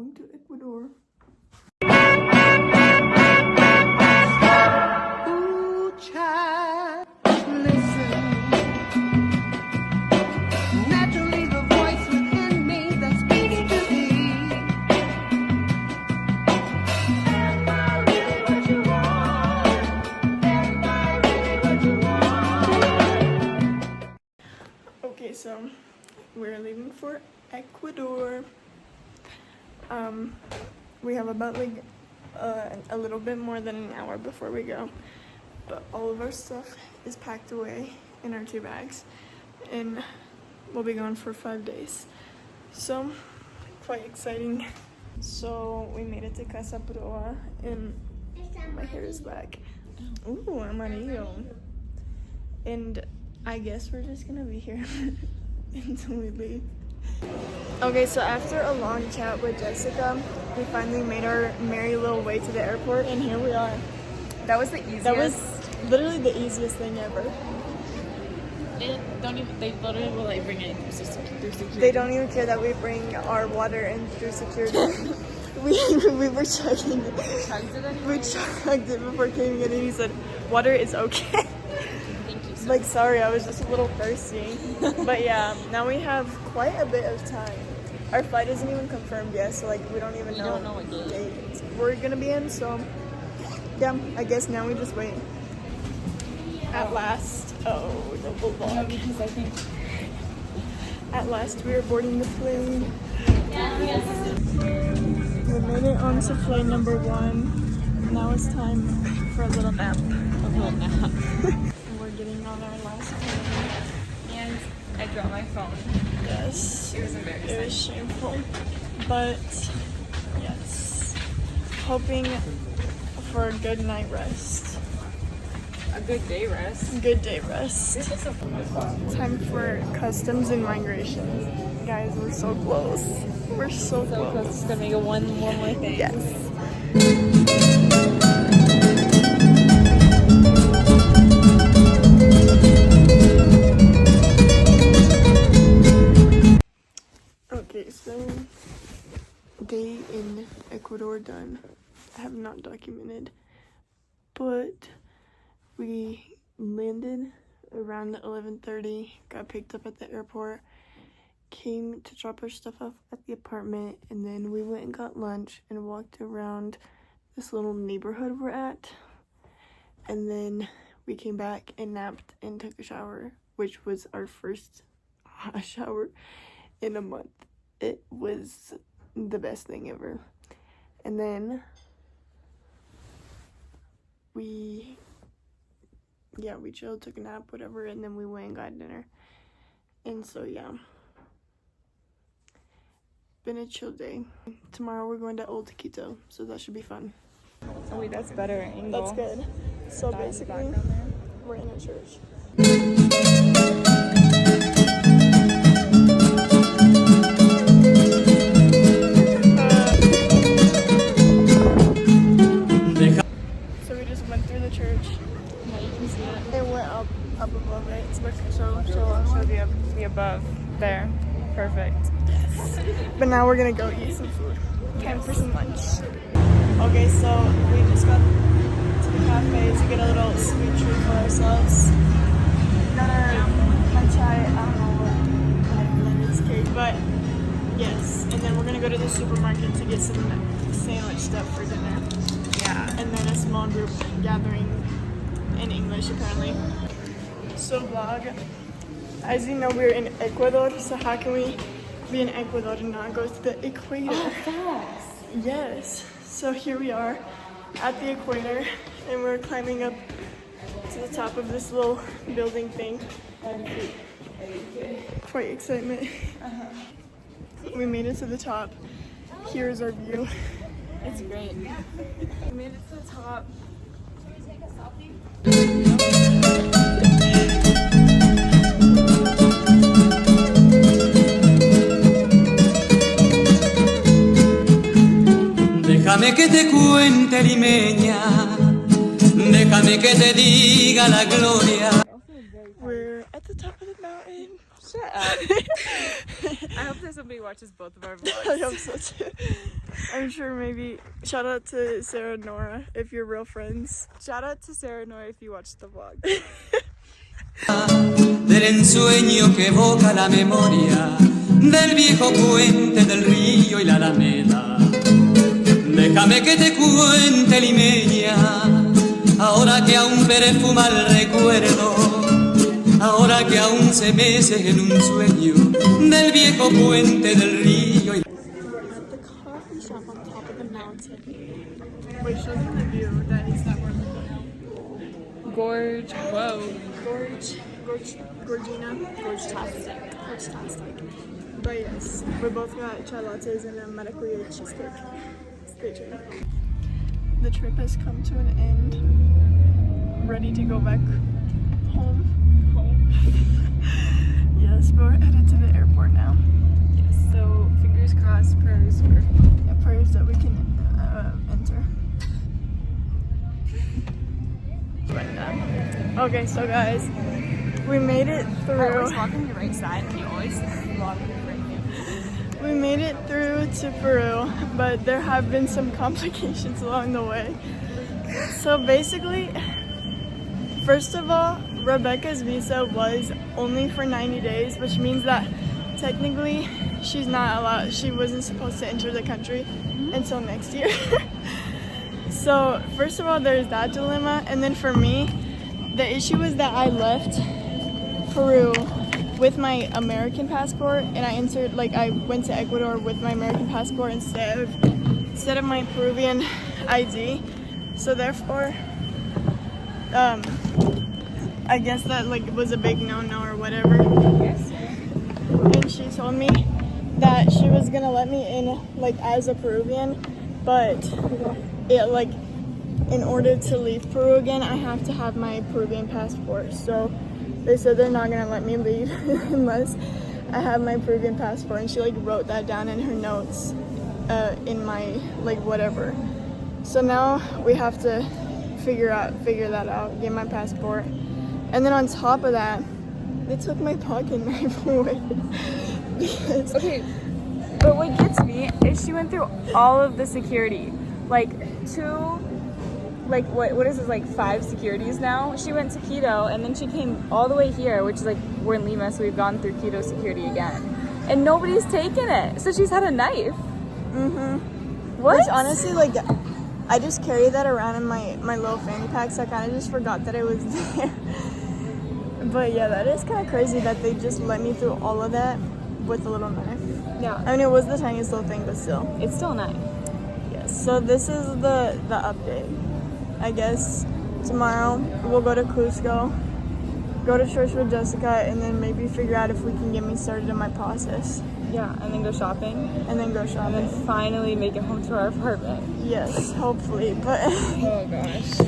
going to Ecuador. Ooh, child, listen. Naturally, the voice within me that speaks to thee. Am I really what you want? Am I really what you want? Okay, so we're leaving for Ecuador. We have about like a little bit more than an hour before we go, but all of our stuff is packed away in our 2 bags, and we'll be gone for 5 days. So quite exciting. So we made it to Casa Proa, and my hair is back. Ooh, amarillo. And I guess we're just gonna be here until we leave. Okay, so after a long chat with Jessica, we finally made our merry little way to the airport, and here we are. That was the easiest. That was literally the easiest thing ever. They literally will like bring it through security. They don't even care that we bring our water in through security. we were checking it. We chugged it before coming in, and he said, "Water is okay." Like, sorry, I was just a little thirsty. But yeah, now we have quite a bit of time. Our flight isn't even confirmed yet, so like we don't even know what date we're gonna be in. So yeah, I guess now we just wait. At last, double vlog. No, because I think at last we are boarding the plane. yes. We made it onto flight number 1. Now it's time for a little nap. We're getting on our last plane. And I dropped my phone. Yes. It was embarrassing. It was shameful. But yes. Hoping for a good night rest. A good day rest. Good day rest. Time for customs and migration. Guys, we're so close. We're so close. It's gonna make a one more thing. Yes. Okay, so day in Ecuador done. I have not documented, but we landed around 11:30, got picked up at the airport, came to drop our stuff off at the apartment, and then we went and got lunch and walked around this little neighborhood we're at, and then we came back and napped and took a shower, which was our first hot shower in a month. It was the best thing ever. And then we chilled, took a nap, whatever, and then we went and got dinner. And so yeah, been a chill day. Tomorrow we're going to Old Quito, so that should be fun. Oh wait, that's better angle. That's good. So basically, we're in a church. So we just went through the church. Yeah, you can see it. It went up above it. Show the above. There. Perfect. Yes. But now we're gonna go eat some food. Time for some lunch. Okay, so we just got to the cafe to get a little sweet treat for ourselves. Got our manchai, I don't know what name is cake, but yes. And then we're gonna go to the supermarket to get some sandwich stuff for dinner. Yeah. And then a small group gathering in English apparently. So vlog, as you know, we're in Ecuador, so how can we be in Ecuador and not go to the equator? Oh, fast. Yes. So here we are at the equator, and we're climbing up to the top of this little building thing. Quite excitement. We made it to the top. Here's our view. It's great. We made it to the top. Should we take a selfie? Déjame que te cuente, limeña. Déjame que te diga la gloria. We're at the top of the mountain. Shut up. I hope there's somebody watches both of our I vlogs. hope so too. I'm sure maybe. Shout out to Sarah and Nora if you're real friends. Shout out to Sarah and Nora if you watched the vlog. Del ensueño que evoca la memoria del viejo puente del río y la alameda. Déjame que te cuente, limeña, ahora que aún perfuma el recuerdo, ahora que aún se mece en un sueño del viejo puente del río. At the coffee shop on top of the mountain. Wait, show them the view. That is that where we're going. Gorge. Whoa. Gorgina. Gorge-tastic. But yes, we both got chai lattes and a maracuyá cheesecake. Stay tuned. The trip has come to an end. Ready to go back home. Yes, but we're headed to the airport now. Yes, so fingers crossed, prayers for. Yeah, prayers that we can enter. Okay, so guys, we made it through. I always walk on your right side, and you always walk on your right hand. We made it through to Peru, but there have been some complications along the way. So basically, first of all, Rebecca's visa was only for 90 days, which means that technically she wasn't supposed to enter the country until next year. So first of all, there's that dilemma, and then for me, the issue was that I left Peru with my American passport, and I went to Ecuador with my American passport instead of my Peruvian ID. So therefore, I guess that was a big no-no or whatever. Yes. And she told me that she was gonna let me in as a Peruvian, but in order to leave Peru again, I have to have my Peruvian passport. So they said they're not gonna let me leave unless I have my Peruvian passport, and she wrote that down in her notes in my whatever. So now we have to figure that out, get my passport. And then on top of that, they took my pocket knife away. Because Okay, but what gets me is she went through all of the security. What is this, 5 securities now? She went to Quito, and then she came all the way here, which is we're in Lima, so we've gone through Quito security again. And nobody's taken it, so she's had a knife. What? Which honestly, I just carry that around in my little fanny pack, so I kind of just forgot that it was there. But yeah, that is kind of crazy that they just let me through all of that with a little knife. Yeah. I mean, it was the tiniest little thing, but still. It's still a knife. Yes. So this is the update. I guess tomorrow we'll go to Cusco, go to church with Jessica, and then maybe figure out if we can get me started in my process. Yeah, and then go shopping. And then go shopping. And then finally make it home to our apartment. Yes, hopefully. But Oh gosh.